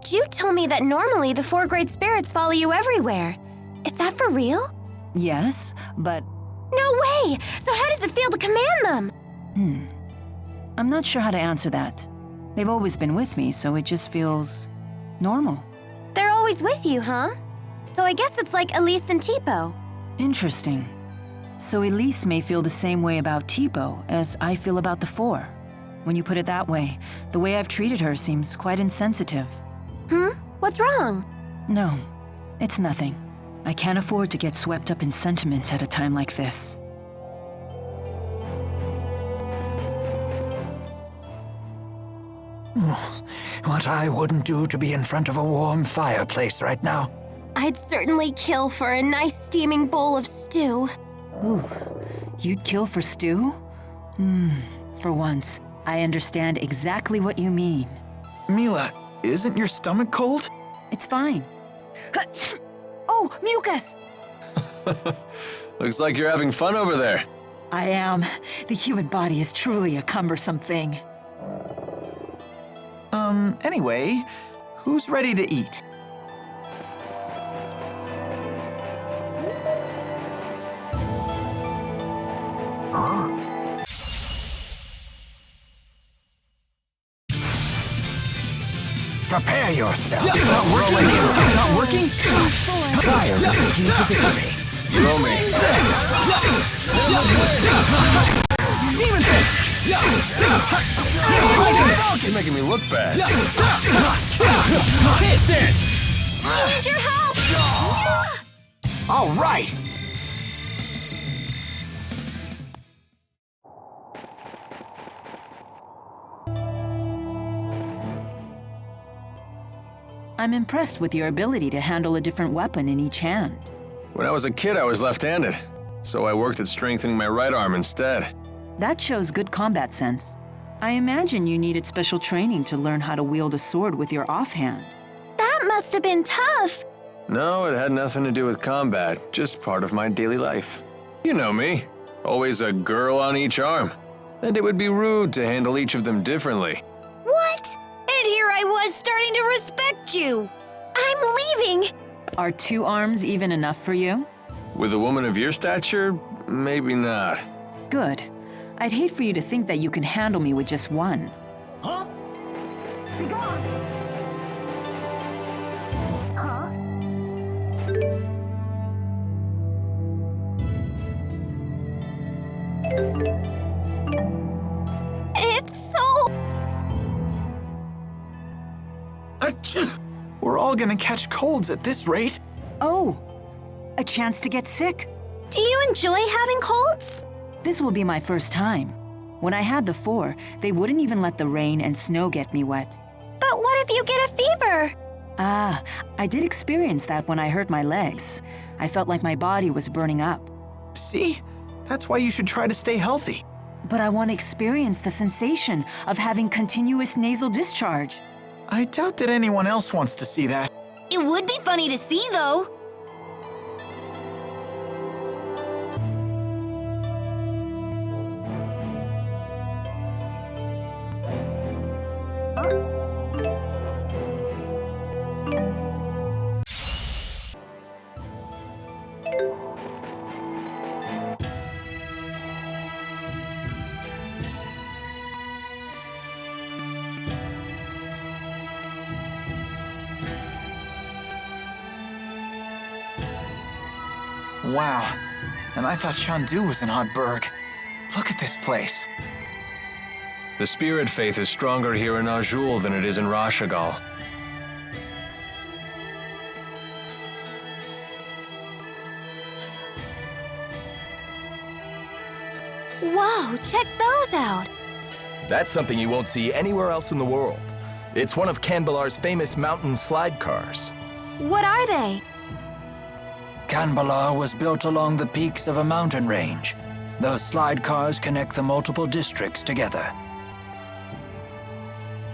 Jude told me that normally the 4 great spirits follow you everywhere. Is that for real? Yes, but... No way! So how does it feel to command them? I'm not sure how to answer that. They've always been with me, so it just feels... normal. They're always with you, huh? So I guess it's like Elise and Tipo. Interesting. So Elise may feel the same way about Tipo as I feel about the 4. When you put it that way, the way I've treated her seems quite insensitive. What's wrong? No, it's nothing. I can't afford to get swept up in sentiment at a time like this. What I wouldn't do to be in front of a warm fireplace right now. I'd certainly kill for a nice steaming bowl of stew. Ooh, you'd kill for stew? For once, I understand exactly what you mean. Mila, isn't your stomach cold? It's fine. Oh, mucus! Looks like you're having fun over there. I am. The human body is truly a cumbersome thing. Anyway, who's ready to eat? Prepare yourself. Not working? Not working? Fire will take you to victory. Throw me. Demon Fist! You're making me look bad. Hit this! Need your help! All right. I'm impressed with your ability to handle a different weapon in each hand. When I was a kid, I was left-handed, so I worked at strengthening my right arm instead. That shows good combat sense. I imagine you needed special training to learn how to wield a sword with your offhand. That must have been tough. No, it had nothing to do with combat, just part of my daily life. You know me, always a girl on each arm. And it would be rude to handle each of them differently. What? And here I was starting to respect you. I'm leaving. Are 2 arms even enough for you? With a woman of your stature, maybe not. Good. I'd hate for you to think that you can handle me with just 1. Huh? Be gone. Huh? It's so... Achoo! We're all gonna catch colds at this rate. Oh! A chance to get sick. Do you enjoy having colds? This will be my first time. When I had the 4, they wouldn't even let the rain and snow get me wet. But what if you get a fever? Ah, I did experience that when I hurt my legs. I felt like my body was burning up. See? That's why you should try to stay healthy. But I want to experience the sensation of having continuous nasal discharge. I doubt that anyone else wants to see that. It would be funny to see, though. Wow. And I thought Shandu was an odd burg. Look at this place. The spirit faith is stronger here in Azul than it is in Rashagal. Whoa, check those out. That's something you won't see anywhere else in the world. It's one of Kanbalar's famous mountain slide cars. What are they? Kanbalar was built along the peaks of a mountain range. Those slide cars connect the multiple districts together.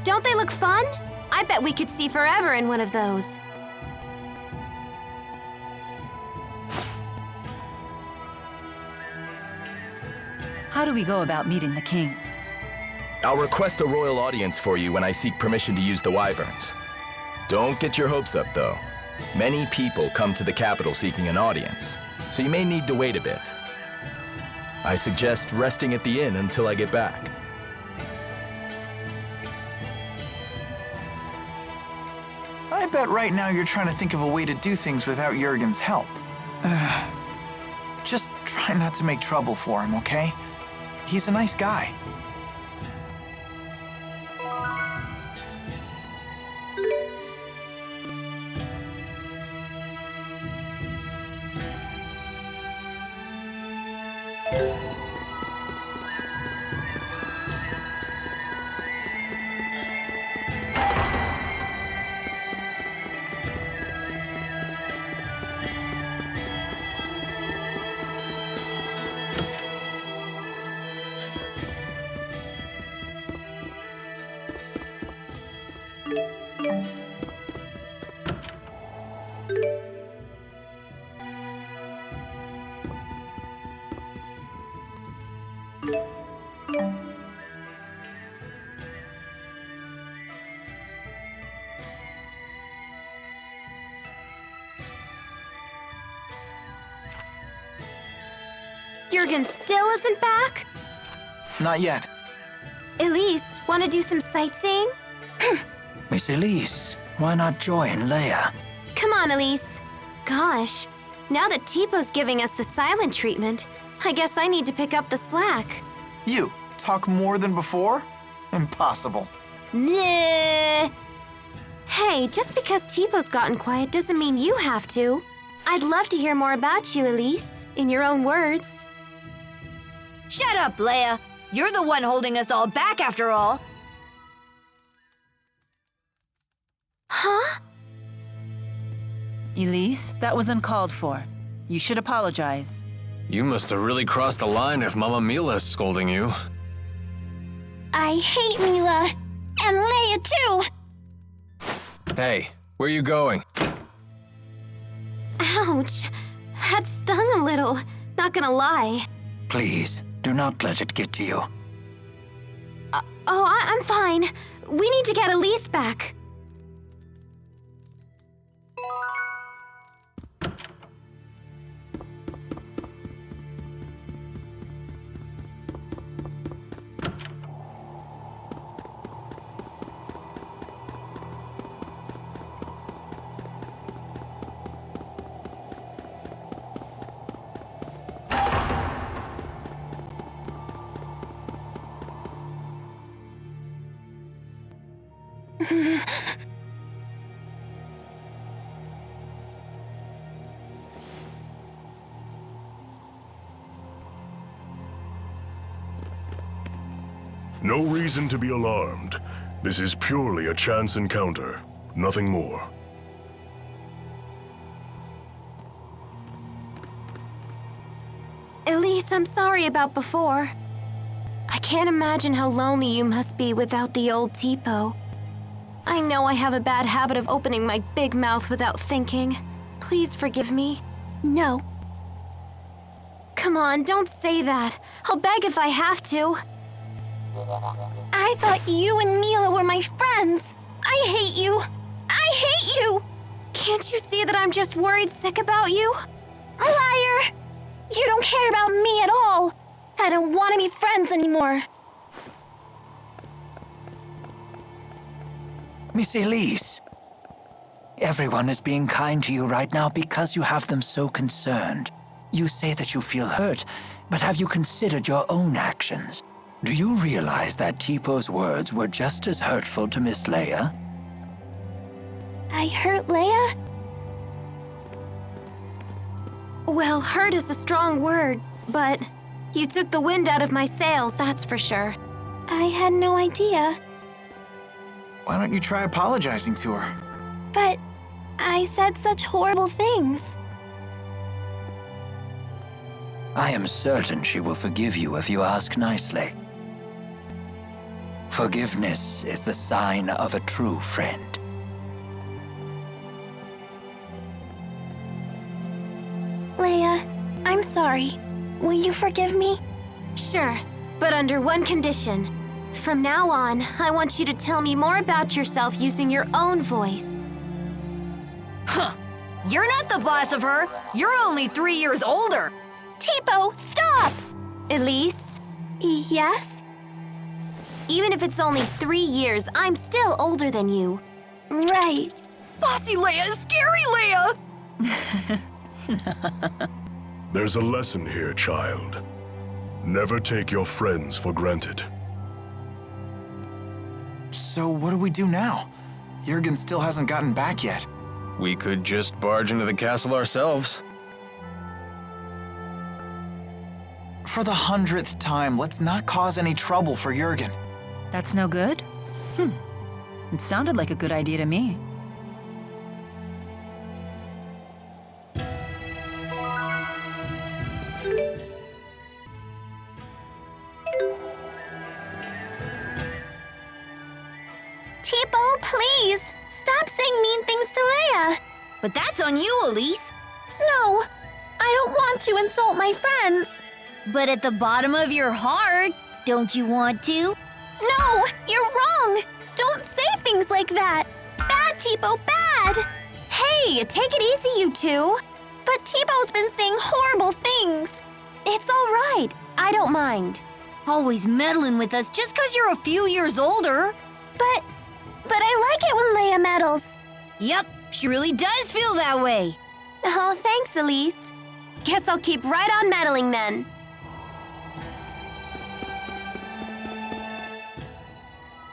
Don't they look fun? I bet we could see forever in one of those. How do we go about meeting the king? I'll request a royal audience for you when I seek permission to use the wyverns. Don't get your hopes up, though. Many people come to the capital seeking an audience, so you may need to wait a bit. I suggest resting at the inn until I get back. I bet right now you're trying to think of a way to do things without Jurgen's help. Just try not to make trouble for him, okay? He's a nice guy. Jurgen still isn't back? Not yet. Elise, want to do some sightseeing? Miss Elise, why not join Leia? Come on, Elise. Gosh, now that Teepo's giving us the silent treatment, I guess I need to pick up the slack. You, talk more than before? Impossible. Nah. Hey, just because Teepo's gotten quiet doesn't mean you have to. I'd love to hear more about you, Elise, in your own words. Shut up, Leia. You're the one holding us all back after all. Huh? Elise, that was uncalled for. You should apologize. You must have really crossed the line if Mama Mila's scolding you. I hate Mila. And Leia, too. Hey, where you going? Ouch. That stung a little. Not gonna lie. Please, do not let it get to you. I'm fine. We need to get Elise back. No reason to be alarmed. This is purely a chance encounter, nothing more. Elise, I'm sorry about before. I can't imagine how lonely you must be without the old Teepo. I know I have a bad habit of opening my big mouth without thinking. Please forgive me. No. Come on, don't say that. I'll beg if I have to. I thought you and Mila were my friends. I hate you. I hate you. Can't you see that I'm just worried sick about you? Liar! You don't care about me at all. I don't want to be friends anymore. Miss Elise, everyone is being kind to you right now because you have them so concerned. You say that you feel hurt, but have you considered your own actions? Do you realize that Teepo's words were just as hurtful to Miss Leia? I hurt Leia? Well, hurt is a strong word, but you took the wind out of my sails, that's for sure. I had no idea. Why don't you try apologizing to her? But I said such horrible things. I am certain she will forgive you if you ask nicely. Forgiveness is the sign of a true friend. Leia, I'm sorry. Will you forgive me? Sure, but under one condition. From now on, I want you to tell me more about yourself using your own voice. Huh. You're not the boss of her. You're only 3 years older. Tipo, stop! Elise? Yes? Even if it's only 3 years, I'm still older than you. Right. Bossy Leia, scary Leia! There's a lesson here, child. Never take your friends for granted. So what do we do now? Jurgen still hasn't gotten back yet. We could just barge into the castle ourselves. For the 100th time, let's not cause any trouble for Jurgen. That's no good? It sounded like a good idea to me. Tipo, please! Stop saying mean things to Leia! But that's on you, Elise. No! I don't want to insult my friends! But at the bottom of your heart, don't you want to? No! You're wrong! Don't say things like that! Bad, Tipo, bad! Hey, take it easy, you two! But Tipo's been saying horrible things! It's all right. I don't mind. Always meddling with us just 'cause you're a few years older. But I like it when Leia meddles. Yep, she really does feel that way. Oh, thanks, Elise. Guess I'll keep right on meddling then.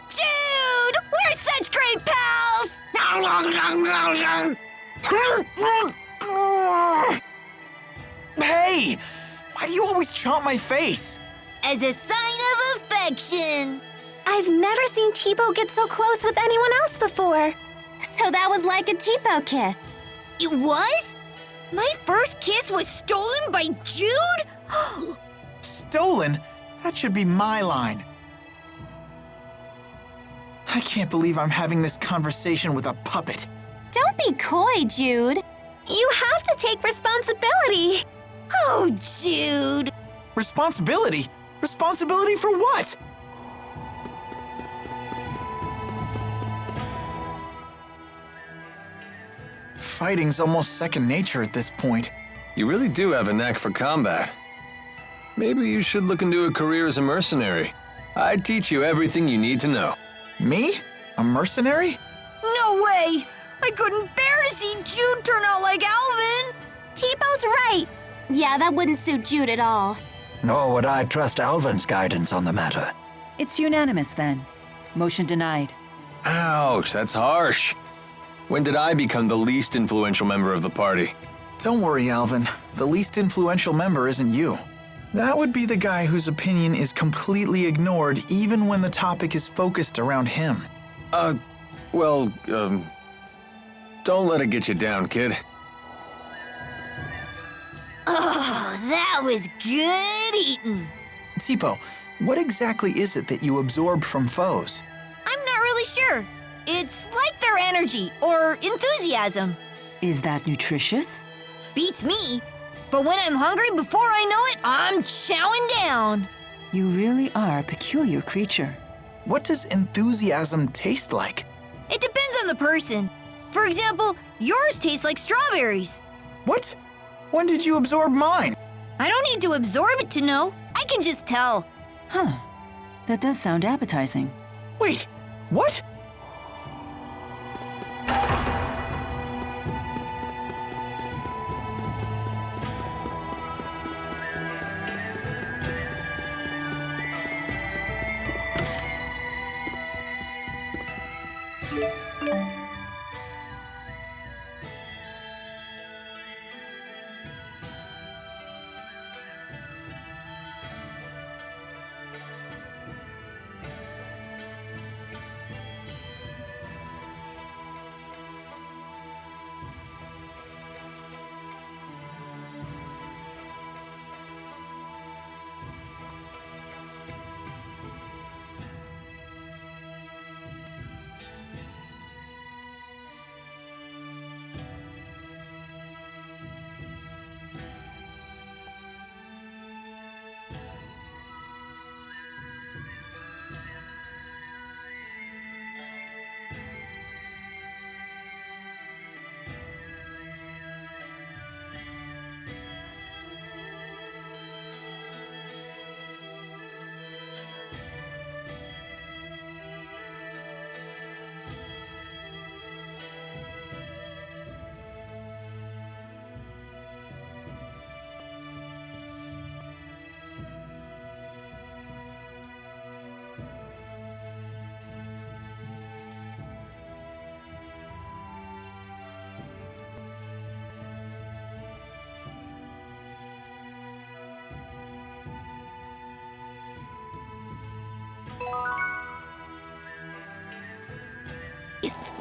Jude! We're such great pals! Hey! Why do you always chomp my face? As a sign of affection. I've never seen Tipo get so close with anyone else before. So that was like a Tipo kiss. It was? My first kiss was stolen by Jude? Stolen? That should be my line. I can't believe I'm having this conversation with a puppet. Don't be coy, Jude. You have to take responsibility. Oh, Jude. Responsibility? Responsibility for what? Fighting's almost second nature at this point. You really do have a knack for combat. Maybe you should look into a career as a mercenary. I'd teach you everything you need to know. Me? A mercenary? No way! I couldn't bear to see Jude turn out like Alvin! Tipo's right. Yeah, that wouldn't suit Jude at all. Nor would I trust Alvin's guidance on the matter. It's unanimous then. Motion denied. Ouch, that's harsh. When did I become the least influential member of the party? Don't worry, Alvin. The least influential member isn't you. That would be the guy whose opinion is completely ignored even when the topic is focused around him. Don't let it get you down, kid. Oh, that was good eating. Tipo, what exactly is it that you absorb from foes? I'm not really sure. It's like their energy or enthusiasm. Is that nutritious? Beats me. But when I'm hungry, before I know it, I'm chowing down. You really are a peculiar creature. What does enthusiasm taste like? It depends on the person. For example, yours tastes like strawberries. What? When did you absorb mine? I don't need to absorb it to know. I can just tell. Huh. That does sound appetizing. Wait, what?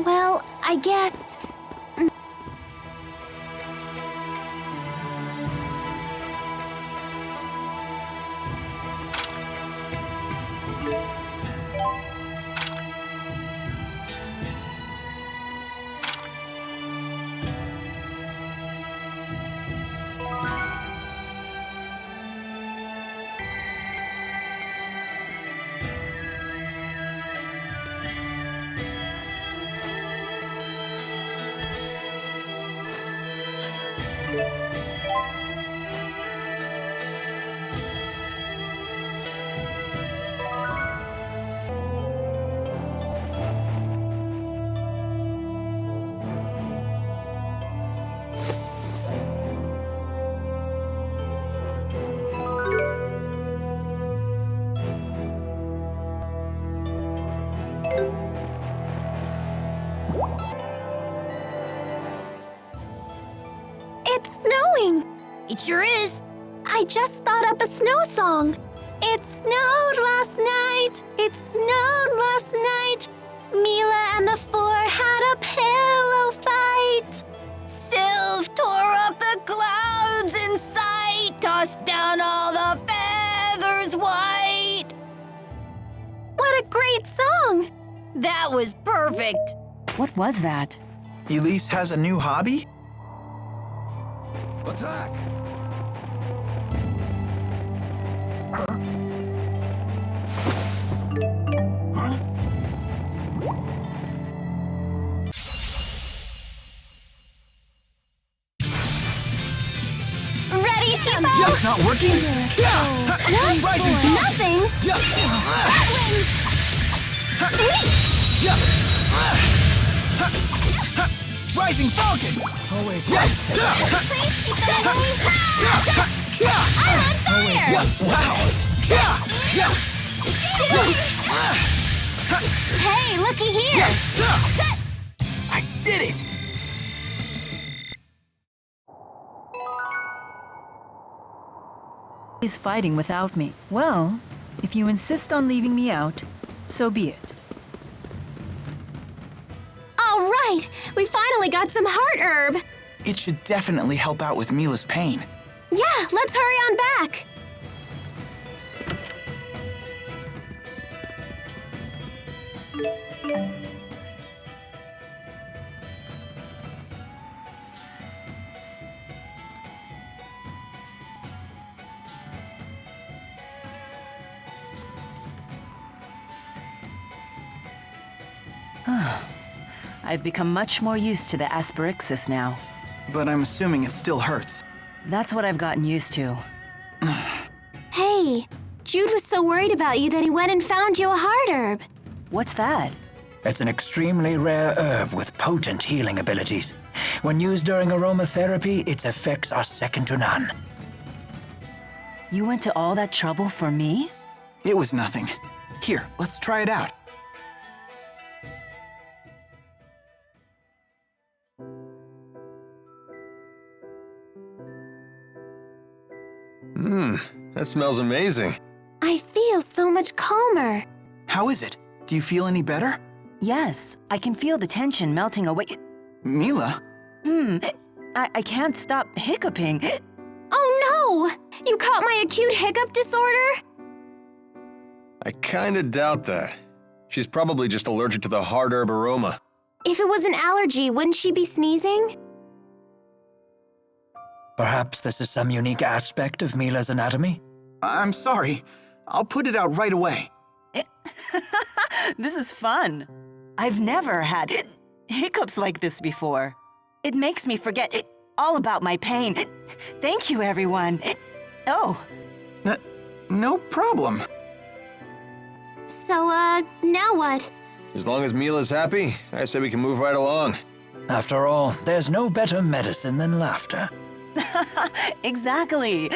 Well, I guess... It's snowing! It sure is. I just thought up a snow song. It snowed last night. It snowed last night. Mila and the four had a pillow fight. Sylph tore up the clouds in sight, tossed down all the feathers white. What a great song! That was perfect. What was that? Elise has a new hobby? Attack! Ready, Tipo? It's not working? What? Rising Nothing? Rising Falcon! Always I'm on fire! Wow! Hey, looky here! I did it! He's fighting without me. Well, if you insist on leaving me out, so be it. All right, we finally got some heart herb. It should definitely help out with Mila's pain. Yeah, let's hurry on back. I've become much more used to the asperixis now. But I'm assuming it still hurts. That's what I've gotten used to. Hey, Jude was so worried about you that he went and found you a heart herb. What's that? It's an extremely rare herb with potent healing abilities. When used during aromatherapy, its effects are second to none. You went to all that trouble for me? It was nothing. Here, let's try it out. That smells amazing. I feel so much calmer. How is it? Do you feel any better? Yes, I can feel the tension melting away. Mila? I can't stop hiccuping. Oh no! You caught my acute hiccup disorder? I kinda doubt that. She's probably just allergic to the hard herb aroma. If it was an allergy, wouldn't she be sneezing? Perhaps this is some unique aspect of Mila's anatomy? I'm sorry. I'll put it out right away. This is fun. I've never had hiccups like this before. It makes me forget all about my pain. Thank you, everyone. Oh, No problem. So, now what? As long as Mila's happy, I say we can move right along. After all, there's no better medicine than laughter. exactly.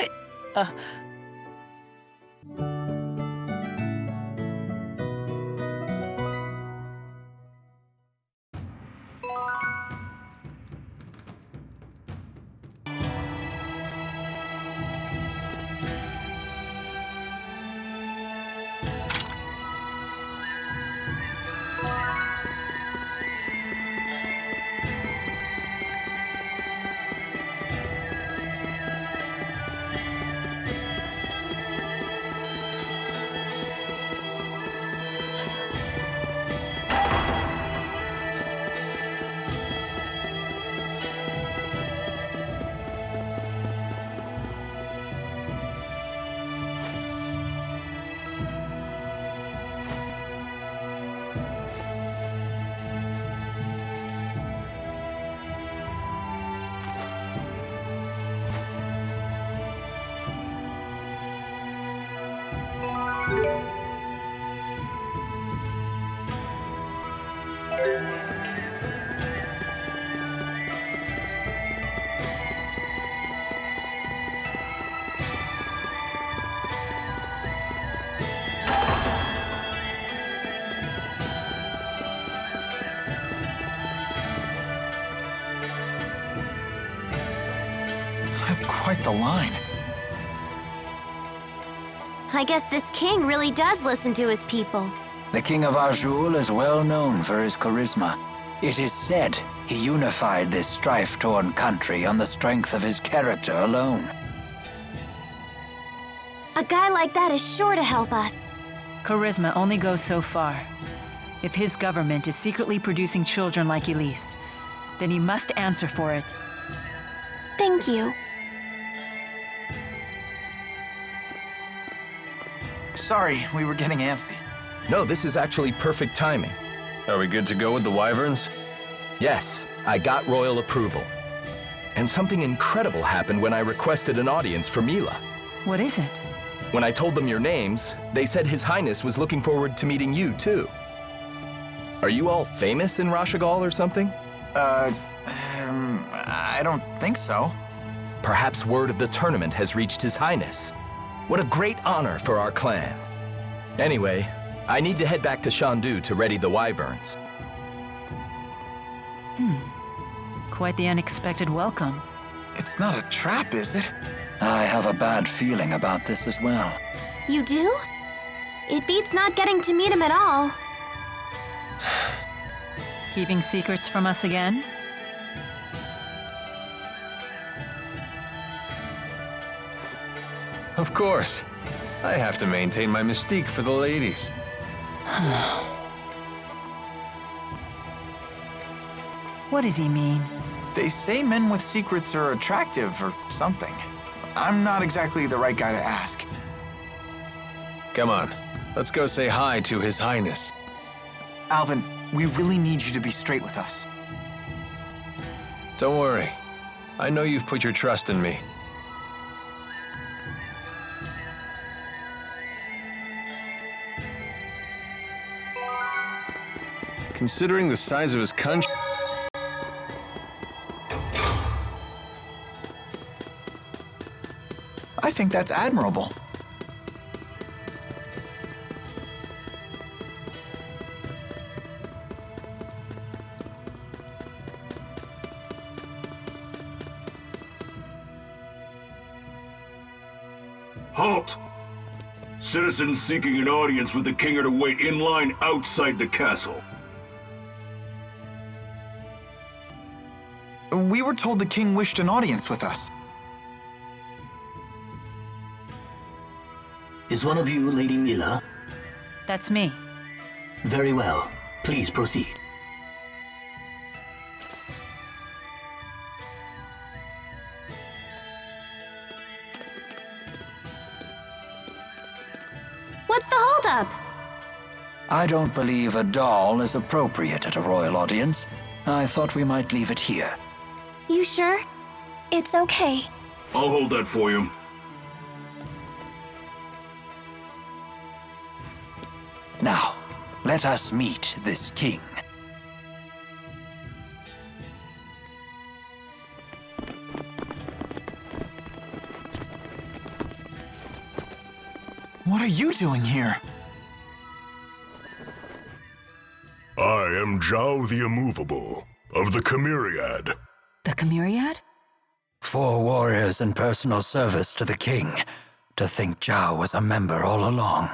That's quite the line. I guess this king really does listen to his people. The King of Azul is well known for his charisma. It is said he unified this strife-torn country on the strength of his character alone. A guy like that is sure to help us. Charisma only goes so far. If his government is secretly producing children like Elise, then he must answer for it. Thank you. Sorry, we were getting antsy. No, this is actually perfect timing. Are we good to go with the wyverns? Yes, I got royal approval. And something incredible happened when I requested an audience for Mila. What is it? When I told them your names, they said His Highness was looking forward to meeting you, too. Are you all famous in Rashagal or something? I don't think so. Perhaps word of the tournament has reached His Highness. What a great honor for our clan. Anyway, I need to head back to Shandu to ready the wyverns. Quite the unexpected welcome. It's not a trap, is it? I have a bad feeling about this as well. You do? It beats not getting to meet him at all. Keeping secrets from us again? Of course. I have to maintain my mystique for the ladies. What does he mean? They say men with secrets are attractive or something. I'm not exactly the right guy to ask. Come on, let's go say hi to His Highness. Alvin, we really need you to be straight with us. Don't worry. I know you've put your trust in me. Considering the size of his country... I think that's admirable. Halt! Citizens seeking an audience with the king are to wait in line outside the castle. We were told the king wished an audience with us. Is one of you Lady Mila? That's me. Very well. Please proceed. What's the holdup? I don't believe a doll is appropriate at a royal audience. I thought we might leave it here. You sure? It's okay. I'll hold that for you. Now, let us meet this king. What are you doing here? I am Zhao the Immovable, of the Chimeriad. The Chimeriad? 4 warriors in personal service to the king. To think Zhao was a member all along.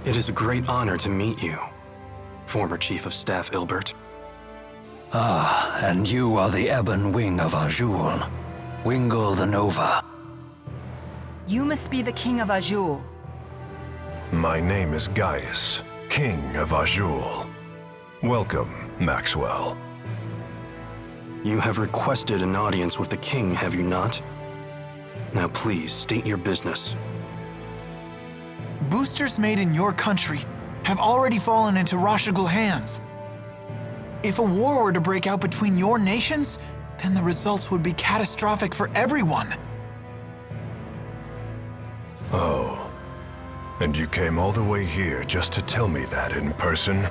It is a great honor to meet you, former Chief of Staff Ilbert. Ah, and you are the Ebon Wing of Azul. Wingle the Nova. You must be the King of Azul. My name is Gaius, King of Azul. Welcome, Maxwell. You have requested an audience with the king, have you not? Now please, state your business. Boosters made in your country have already fallen into Rashagal hands. If a war were to break out between your nations, then the results would be catastrophic for everyone. Oh. And you came all the way here just to tell me that in person?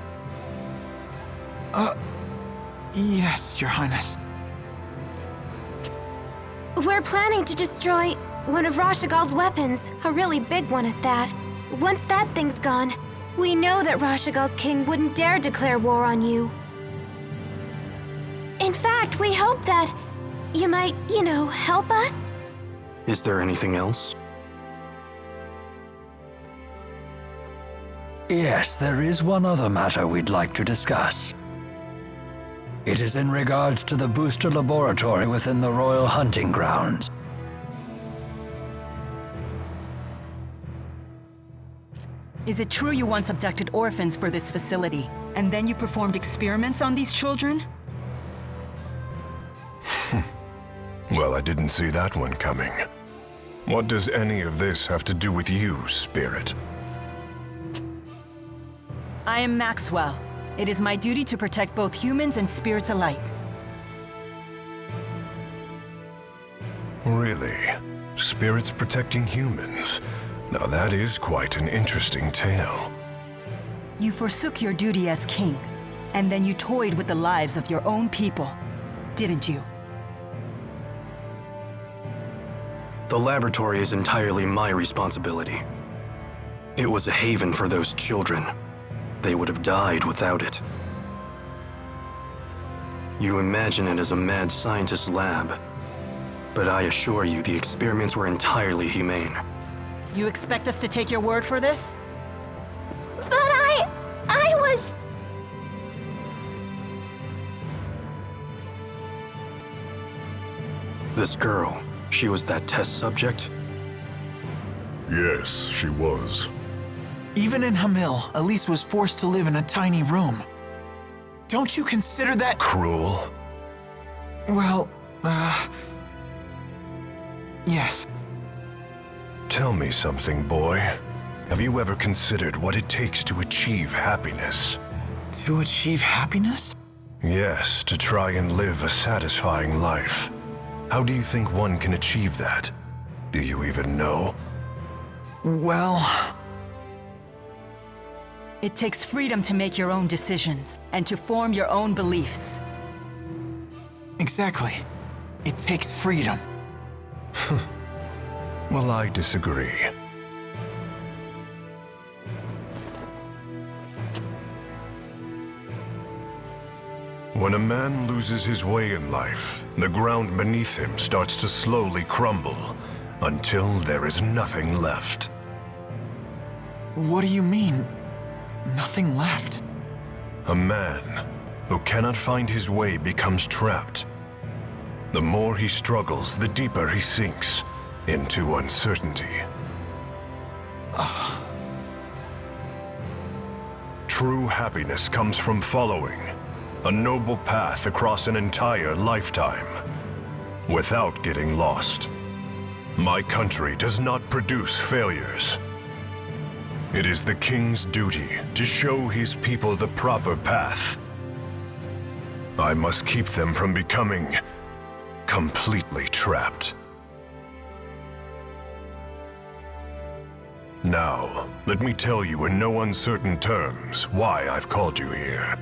Yes, Your Highness. We're planning to destroy one of Rashagal's weapons, a really big one at that. Once that thing's gone, we know that Rashagal's king wouldn't dare declare war on you. In fact, we hope that you might, help us? Is there anything else? Yes, there is one other matter we'd like to discuss. It is in regards to the booster laboratory within the Royal Hunting Grounds. Is it true you once abducted orphans for this facility, and then you performed experiments on these children? Well, I didn't see that one coming. What does any of this have to do with you, Spirit? I am Maxwell. It is my duty to protect both humans and spirits alike. Really? Spirits protecting humans? Now that is quite an interesting tale. You forsook your duty as king, and then you toyed with the lives of your own people, didn't you? The laboratory is entirely my responsibility. It was a haven for those children. They would have died without it. You imagine it as a mad scientist's lab, but I assure you the experiments were entirely humane. You expect us to take your word for this? But I was... This girl, she was that test subject? Yes, she was. Even in Hamil, Elise was forced to live in a tiny room. Don't you consider that Cruel? Well, yes. Tell me something, boy. Have you ever considered what it takes to achieve happiness? To achieve happiness? Yes, to try and live a satisfying life. How do you think one can achieve that? Do you even know? Well... It takes freedom to make your own decisions, and to form your own beliefs. Exactly. It takes freedom. Well, I disagree. When a man loses his way in life, the ground beneath him starts to slowly crumble until there is nothing left. What do you mean, nothing left? A man who cannot find his way becomes trapped. The more he struggles, the deeper he sinks into uncertainty. True happiness comes from following a noble path across an entire lifetime without getting lost. My country does not produce failures. It is the king's duty to show his people the proper path. I must keep them from becoming completely trapped. Now, let me tell you in no uncertain terms why I've called you here.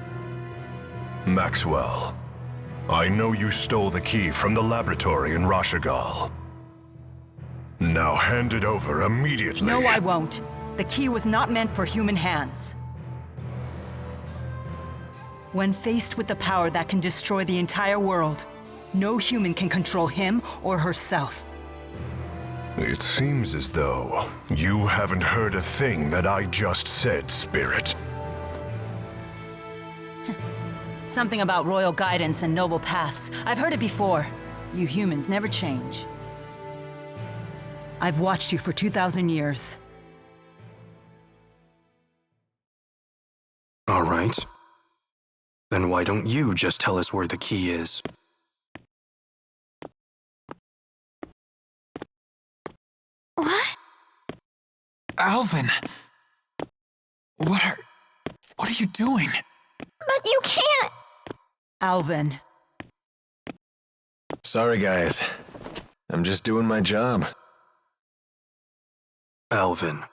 Maxwell, I know you stole the key from the laboratory in Rashagal. Now hand it over immediately. No, I won't. The key was not meant for human hands. When faced with the power that can destroy the entire world, no human can control him or herself. It seems as though you haven't heard a thing that I just said, Spirit. Something about royal guidance and noble paths. I've heard it before. You humans never change. I've watched you for 2,000 years. All right. Then why don't you just tell us where the key is? What? Alvin! What are you doing? But you can't! Alvin. Sorry, guys. I'm just doing my job. Alvin,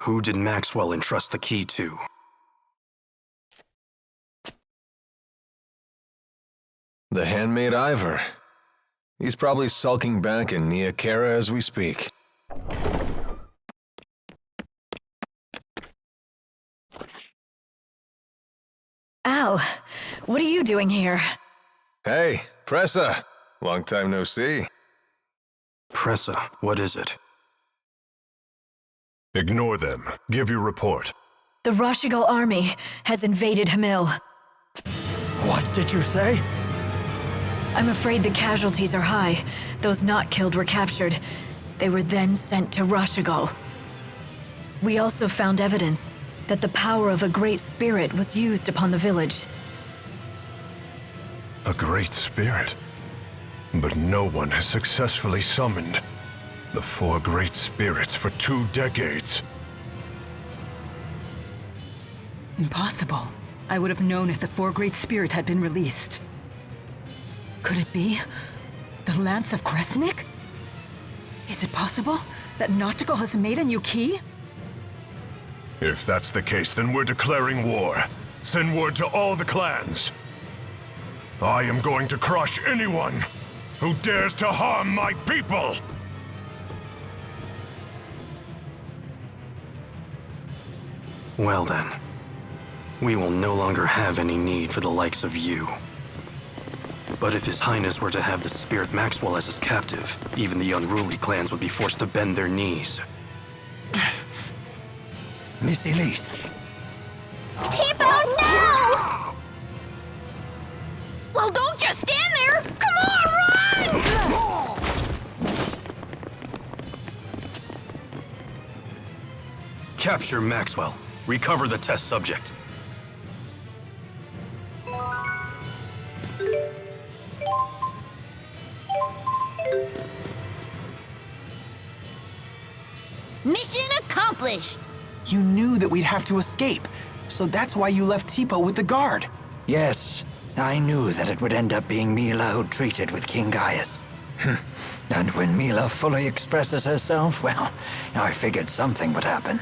who did Maxwell entrust the key to? The handmaid Ivor. He's probably sulking back in Nia Kara as we speak. Al, what are you doing here? Hey, Pressa. Long time no see. Pressa, what is it? Ignore them. Give your report. The Rashigal army has invaded Hamil. What did you say? I'm afraid the casualties are high. Those not killed were captured. They were then sent to Rashigal. We also found evidence that the power of a great spirit was used upon the village. A great spirit. But no one has successfully summoned the 4 great spirits for 2 decades. Impossible. I would have known if the 4 great spirit had been released. Could it be the Lance of Kresnik? Is it possible that Nautical has made a new key? If that's the case, then we're declaring war. Send word to all the clans. I am going to crush anyone who dares to harm my people! Well then, we will no longer have any need for the likes of you. But if His Highness were to have the Spirit Maxwell as his captive, even the unruly clans would be forced to bend their knees. Miss Elise. Tipo, now! Well, don't just stand there! Come on, run! Capture Maxwell. Recover the test subject. Mission accomplished! You knew that we'd have to escape, so that's why you left Tipo with the guard. Yes, I knew that it would end up being Mila who treated with King Gaius. And when Mila fully expresses herself, well, I figured something would happen.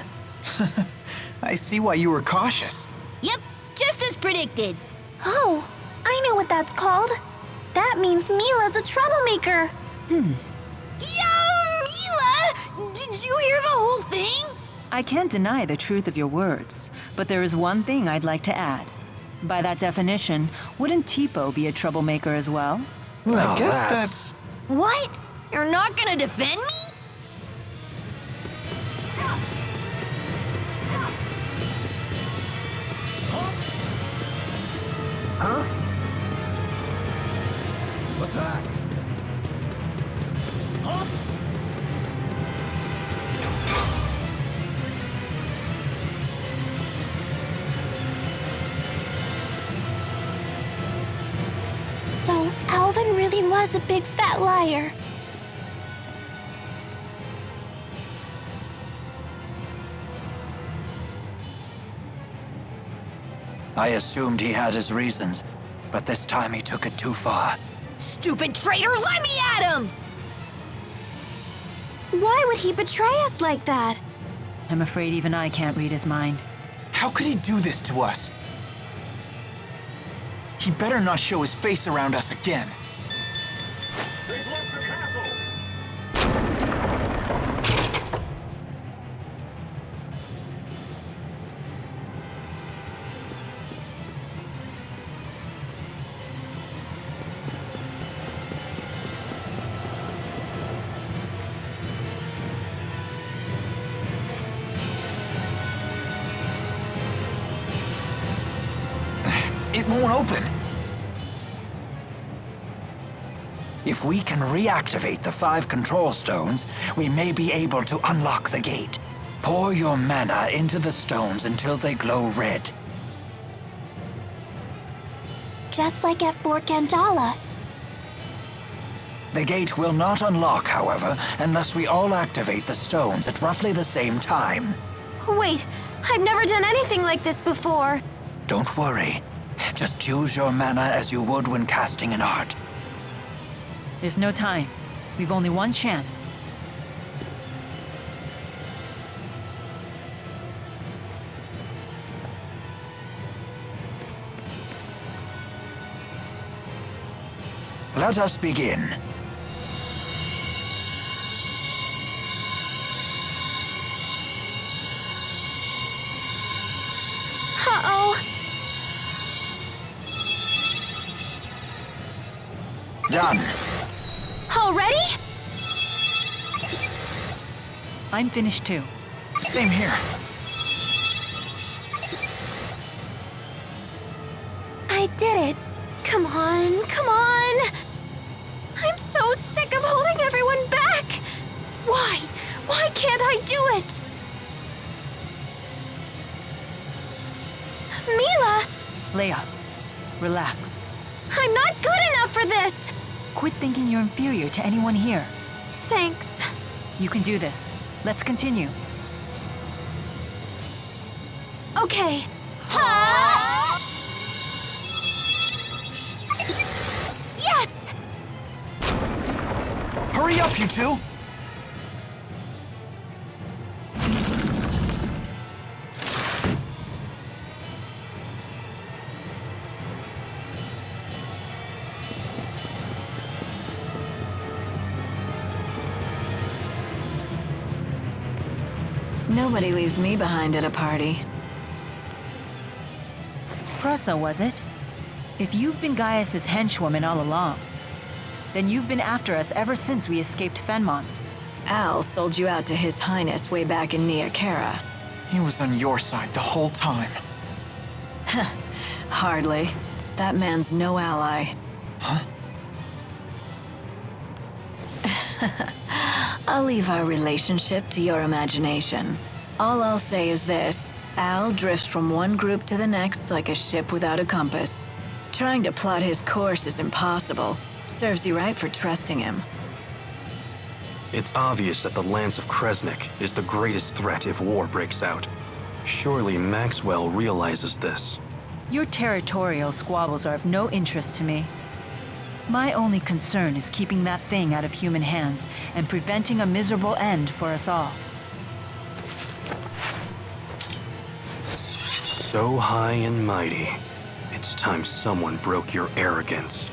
I see why you were cautious. Yep, just as predicted. Oh, I know what that's called. That means Mila's a troublemaker. Yo, Mila! Did you hear the whole thing? I can't deny the truth of your words, but there is one thing I'd like to add. By that definition, wouldn't Tipo be a troublemaker as well? Well, I guess that's... What? You're not gonna defend me? Stop! Stop! Huh? What's that? Huh? So, Alvin really was a big fat liar. I assumed he had his reasons, but this time he took it too far. Stupid traitor, let me at him! Why would he betray us like that? I'm afraid even I can't read his mind. How could he do this to us? He better not show his face around us again. They've left the castle! It won't open. If we can reactivate the 5 control stones, we may be able to unlock the gate. Pour your mana into the stones until they glow red. Just like at Fort Gandala. The gate will not unlock, however, unless we all activate the stones at roughly the same time. Wait, I've never done anything like this before. Don't worry. Just use your mana as you would when casting an art. There's no time. We've only one chance. Let us begin. Uh-oh. Done. Already? I'm finished too. Same here. I did it. Come on, come on. I'm so sick of holding everyone back. Why? Why can't I do it? Mila, Leia, relax. I'm not good enough for this. Quit thinking you're inferior to anyone here. Thanks. You can do this. Let's continue. Okay. Ha! Yes! Hurry up, you two! Nobody leaves me behind at a party. Prosa, was it? If you've been Gaius's henchwoman all along, then you've been after us ever since we escaped Fenmont. Al sold you out to His Highness way back in Nia Khera. He was on your side the whole time. Hardly. That man's no ally. Huh? I'll leave our relationship to your imagination. All I'll say is this. Al drifts from one group to the next like a ship without a compass. Trying to plot his course is impossible. Serves you right for trusting him. It's obvious that the Lance of Kresnik is the greatest threat if war breaks out. Surely Maxwell realizes this. Your territorial squabbles are of no interest to me. My only concern is keeping that thing out of human hands and preventing a miserable end for us all. So high and mighty. It's time someone broke your arrogance.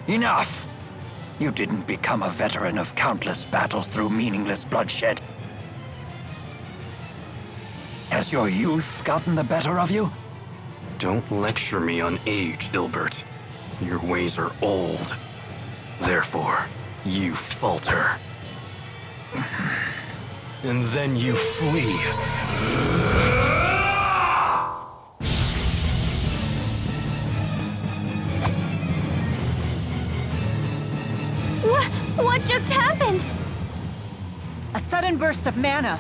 Enough! You didn't become a veteran of countless battles through meaningless bloodshed. Has your youth gotten the better of you? Don't lecture me on age, Ilbert. Your ways are old. Therefore, you falter. And then you flee. What just happened? A sudden burst of mana.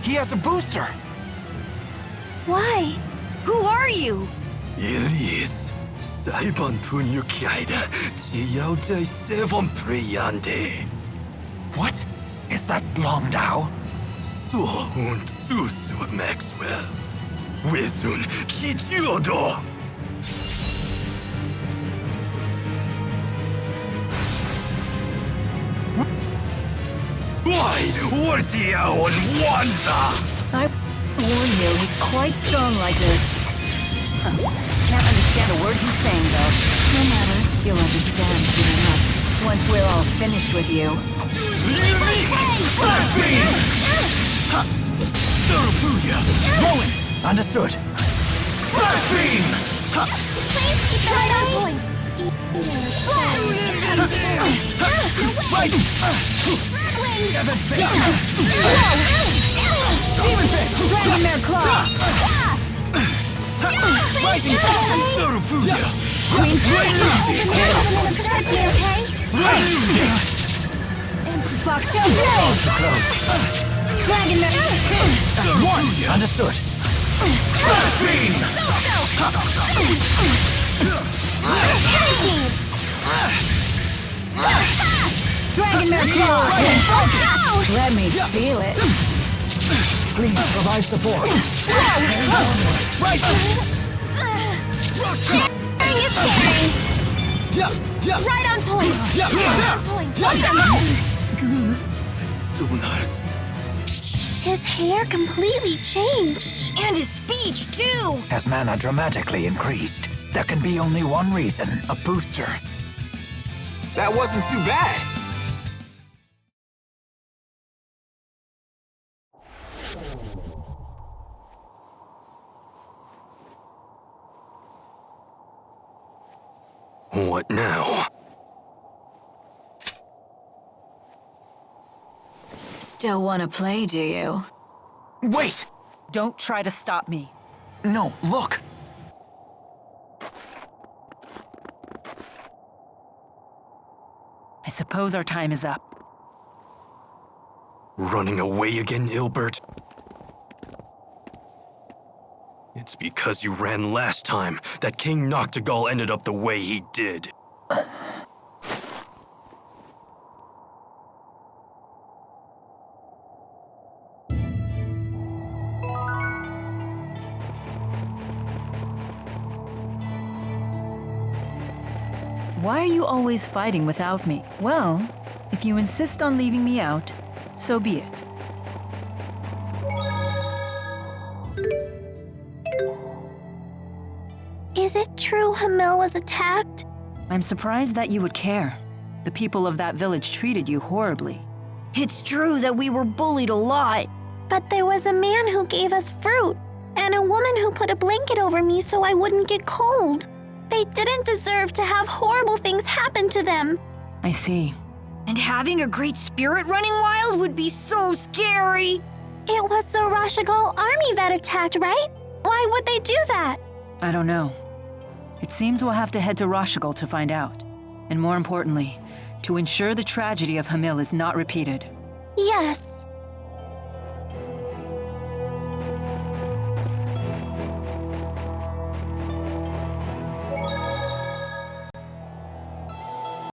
He has a booster! Why? Who are you? Elise, Saibon Punyukaida, Tiyaudai Sevon Preyande. What? Is that Longdao? So un Susu Maxwell. Wizun Kitiodo. Why? Wartia on Wanza! I warn you, he's quite strong like this. Can't understand a word he's saying, though. No matter, you'll understand soon enough. Once we're all finished with you. Flash beam! Sarufuya! Rowan! Understood. Flash beam! Please keep right on point. Right! Demon Fist! Dragonmare Claw! Rising Sarufuya! Fox Tail Blade! Dragonmare! One! Understood. Flash beam! Dragonmare Claw! Let me feel it. Please provide support. Right! Caring is caring! Right on point! Right on point! Donald. His hair completely changed. And his speech, too. As mana dramatically increased, there can be only one reason: a booster. That wasn't too bad. What now? Still want to play, do you? Wait! Don't try to stop me. No, look! I suppose our time is up. Running away again, Ilbert? It's because you ran last time that King Noctigal ended up the way he did. Why are you always fighting without me? Well, if you insist on leaving me out, so be it. Is it true Hamil was attacked? I'm surprised that you would care. The people of that village treated you horribly. It's true that we were bullied a lot. But there was a man who gave us fruit, and a woman who put a blanket over me so I wouldn't get cold. They didn't deserve to have horrible things happen to them. I see. And having a great spirit running wild would be so scary. It was the Rashagal army that attacked, right? Why would they do that? I don't know. It seems we'll have to head to Rashagal to find out. And more importantly, to ensure the tragedy of Hamil is not repeated. Yes.